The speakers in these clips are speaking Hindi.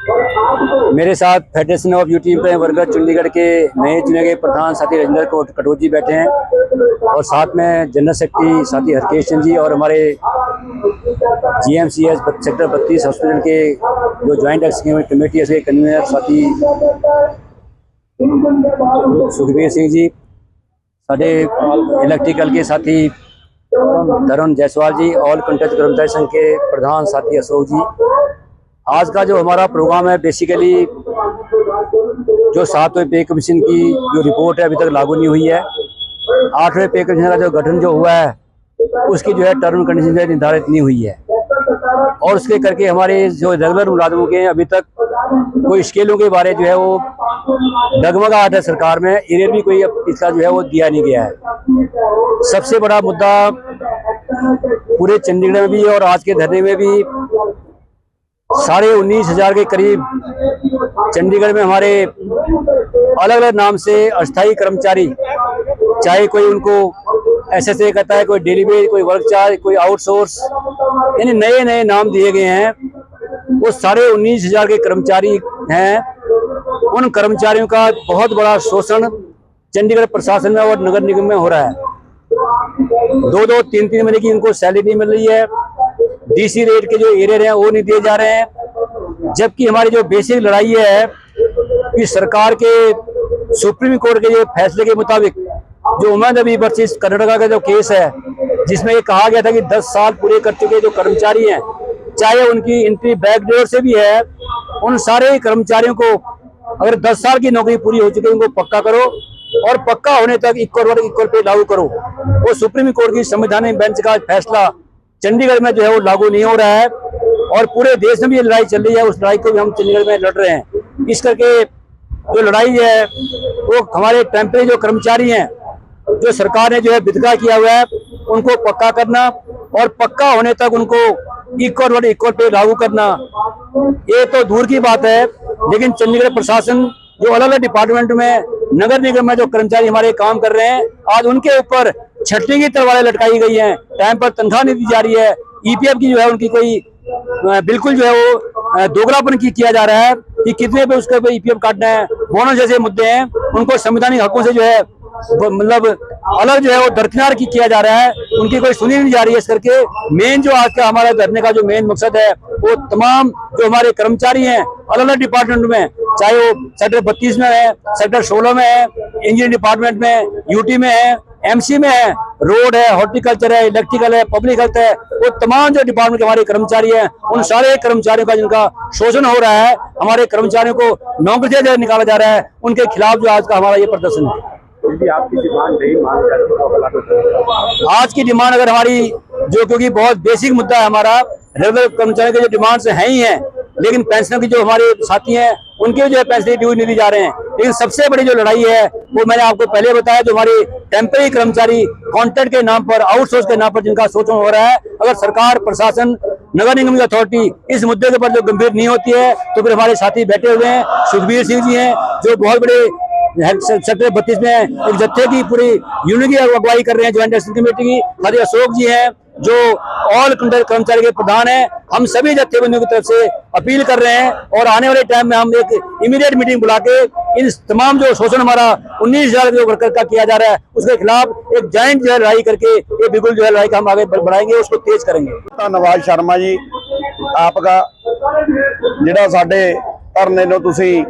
मेरे साथ federation of UT worker Chandigarh के नए चुने गए प्रधान साथी राजेंद्र कटोच जी बैठे हैं और साथ में जनरल सेक्रेटरी साथी हरकेश चंद जी और हमारे GMCS सेक्टर 32 हॉस्पिटल के जो ज्वाइंट एक्जीक्यूटिव कमेटी है उसके कन्वीनर साथी सुखबीर सिंह जी, साढ़े इलेक्ट्रिकल के साथी तरुण जायसवाल जी, ऑल कॉन्ट्रैक्ट कर्मचारी संघ के प्रधान साथी अशोक जी। आज का जो हमारा प्रोग्राम है बेसिकली जो 7वें पे कमीशन की जो रिपोर्ट है अभी तक लागू नहीं हुई है। 8वें पे कमीशन का जो गठन जो हुआ है उसकी जो है टर्म कंडीशन निर्धारित नहीं हुई है और उसके करके हमारे जो रेगुलर मुलाजमों के अभी तक कोई स्केलों के बारे जो है वो डगमगाहट है सरकार में, एरियर भी कोई इसका जो है वो दिया नहीं गया है। सबसे बड़ा मुद्दा पूरे चंडीगढ़ में भी और आज के धरने में भी 19,500 के करीब चंडीगढ़ में हमारे अलग अलग नाम से अस्थायी कर्मचारी, चाहे कोई उनको SSA कहता है, कोई डेली वेज, कोई वर्क चार्ज, कोई आउटसोर्स, यानी नए नए नाम दिए गए हैं। वो 19,500 के कर्मचारी हैं। उन कर्मचारियों का बहुत बड़ा शोषण चंडीगढ़ प्रशासन में और नगर निगम में हो रहा है। 2-2, 3-3 महीने की उनको सैलरी नहीं मिल रही है। DC रेट के जो एरियर हैं वो नहीं दिए जा रहे हैं। जबकि हमारी जो बेसिक लड़ाई है कि सरकार के सुप्रीम कोर्ट के जो फैसले के मुताबिक जो उमर नबी वर्सेस कर्नाटका का जो केस है जिसमें ये कहा गया था कि 10 साल पूरे कर चुके जो कर्मचारी हैं, चाहे उनकी एंट्री बैकडोर से भी है, उन सारे कर्मचारियों को अगर 10 साल की नौकरी पूरी हो चुकी है उनको पक्का करो और पक्का होने तक इक्वल पे लागू करो। वो सुप्रीम कोर्ट की संवैधानिक बेंच का फैसला चंडीगढ़ में जो है वो लागू नहीं हो रहा है और पूरे देश में भी ये लड़ाई चल रही है। उस लड़ाई को भी हम चंडीगढ़ में लड़ रहे हैं। इस करके जो लड़ाई है वो हमारे टेम्परेरी जो कर्मचारी हैं जो सरकार ने जो है विदड्रॉ किया हुआ है उनको पक्का करना और पक्का होने तक उनको इक्वल पे लागू करना, ये तो दूर की बात है। लेकिन चंडीगढ़ प्रशासन जो अलग अलग डिपार्टमेंट में नगर निगम में जो कर्मचारी हमारे काम कर रहे हैं, आज उनके ऊपर छटनी की तलवारें लटकाई गई हैं, टाइम पर तनख्वाह नहीं दी जा रही है। EPF की जो है उनकी कोई बिल्कुल जो है वो दोगलापन किया जा रहा है कि कितने पे उसके पे EPF काटना है। बोनस जैसे मुद्दे हैं उनको संवैधानिक हकों से जो है मतलब अलग जो है वो दरकिनार किया जा रहा है, उनकी कोई सुनी नहीं जा रही है। इस करके मेन जो आज का हमारा धरने का जो मेन मकसद है वो तमाम जो हमारे कर्मचारी हैं अलग अलग डिपार्टमेंट में, चाहे वो सेक्टर 32 में है, सेक्टर 16 में है, इंजीनियरिंग डिपार्टमेंट में, UT में है, MC में है, रोड है, हॉर्टिकल्चर है, इलेक्ट्रिकल है, पब्लिक हेल्थ है, वो तमाम जो डिपार्टमेंट के हमारे कर्मचारी हैं उन सारे कर्मचारियों का जिनका शोषण हो रहा है, हमारे कर्मचारियों को नौकरी से निकाला जा रहा है, उनके खिलाफ जो आज का हमारा ये प्रदर्शन है। आपकी डिमांड नहीं मान जाती? आज की डिमांड अगर हमारी जो, क्योंकि बहुत बेसिक मुद्दा है हमारा, रेगुलर कर्मचारियों के जो डिमांड्स हैं ही हैं, लेकिन पेंशनर की जो हमारे साथी हैं उनके जो है पैसे ड्यू नहीं दी जा रहे हैं। लेकिन सबसे बड़ी जो लड़ाई है वो मैंने आपको पहले बताया, जो हमारी टेम्परेरी कर्मचारी कॉन्ट्रैक्ट के नाम पर, आउटसोर्स के नाम पर जिनका शोषण हो रहा है, अगर सरकार, प्रशासन, नगर निगम की अथॉरिटी इस मुद्दे के ऊपर जो गंभीर नहीं होती है तो फिर हमारे साथी बैठे हुए हैं, सुखबीर सिंह जी हैं जो बहुत बड़े सेक्टर 32 में एक जत्थे की पूरी यूनिट की अगुवाई कर रहे हैं, ज्वाइंट एक्शन कमेटी की। हमारे अशोक जी हैं जो ऑल कॉन्ट्रैक्ट कर्मचारी के प्रधान हैं। हम सभी जत्थेबंदियों की तरफ से अपील कर रहे हैं और आने वाले टाइम में हम एक इमीडिएट मीटिंग बुला के इन तमाम जो शोषण हमारा 19,000 जो वर्कर का किया जा रहा है उसके खिलाफ एक जॉइंट जो है लड़ाई करके ये बिल्कुल जो है लड़ाई का हम आगे बढ़ाएंगे, उसको तेज करेंगे। धन्यवाद शर्मा जी, आपका जिहड़ा साडे धरने नूं तुसीं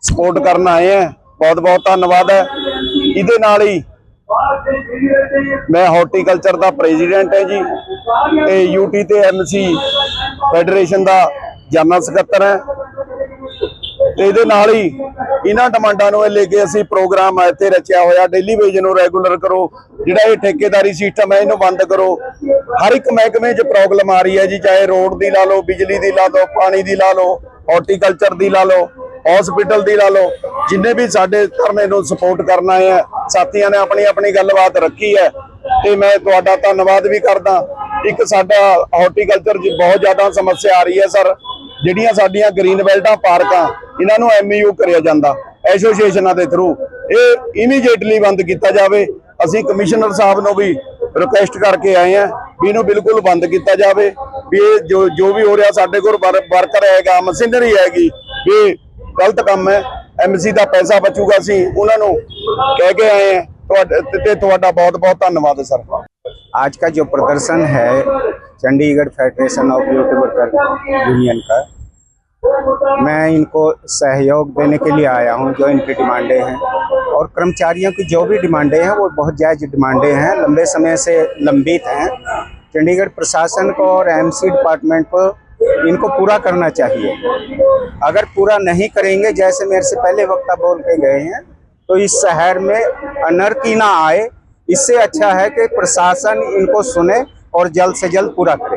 सपोर्ट करन आए हैं, बहुत बहुत धन्यवाद है। इहदे नाल ही मैं हॉर्टिकल्चर का प्रेजिडेंट है जी, UT ते MC फैडरेशन का जनरल सकत्तर है। इहदे नाल ही इन्हां डिमांडां नूं लेके असीं प्रोग्राम इत्थे रचिया होया, डेली वेज नूं रेगूलर करो, जिहड़ा ये ठेकेदारी सिस्टम है इहनूं बंद करो। हर एक महकमे च प्रॉब्लम आ रही है जी, चाहे रोड दी ला लो, बिजली दी ला लो, पानी दी ला लो, हॉर्टिकल्चर दी ला लो, हॉस्पिटल दी ला लो। जिन्हें भी साडे धरने नूं सपोर्ट करना है, साथियों ने अपनी अपनी गलबात रखी है ते मैं तुहाडा धन्नवाद भी करदा। एक साडा हॉर्टिकल्चर च बहुत ज़्यादा समस्या आ रही है सर, जिहड़ियां साडीਆਂ ग्रीन बेल्टां पार्कां इन्हां नूं MAU करिया जांदा एसोसीएशनां दे थ्रू, ये इमीडिएटली बंद किया जाए। असीं कमिश्नर साहब नूं भी रिक्वेस्ट करके आए हैं भी इहनूं बिल्कुल बंद किया जाए। ਵੀ ਇਹ ਜੋ ਵੀ ਹੋ ਰਿਹਾ ਸਾਡੇ ਕੋਲ ਵਰਕਰ ਹੈਗਾ, ਮਸ਼ੀਨਰੀ ਹੈਗੀ, ਵੀ ਇਹ ਗਲਤ ਕੰਮ ਹੈ। ਐਮਸੀ ਦਾ ਪੈਸਾ ਬਚੂਗਾ, ਅਸੀਂ ਉਹਨਾਂ ਨੂੰ ਕਹਿ ਕੇ ਆਏ ਹਾਂ। ਤੁਹਾਡਾ बहुत बहुत धन्यवाद सर। आज का जो प्रदर्शन है Chandigarh federation of beauty worker union का, मैं इनको सहयोग देने के लिए आया हूं। जो इनकी डिमांडें हैं और कर्मचारियों की जो भी डिमांडें हैं वो बहुत जायज़ डिमांडें हैं, लंबे समय से लंबित हैं। चंडीगढ़ प्रशासन को और एमसी डिपार्टमेंट को इनको पूरा करना चाहिए। अगर पूरा नहीं करेंगे, जैसे मेरे से पहले वक्ता बोल के गए हैं, तो इस शहर में अनर्की ना आए। इससे अच्छा है कि प्रशासन इनको सुने और जल्द से जल्द पूरा करे।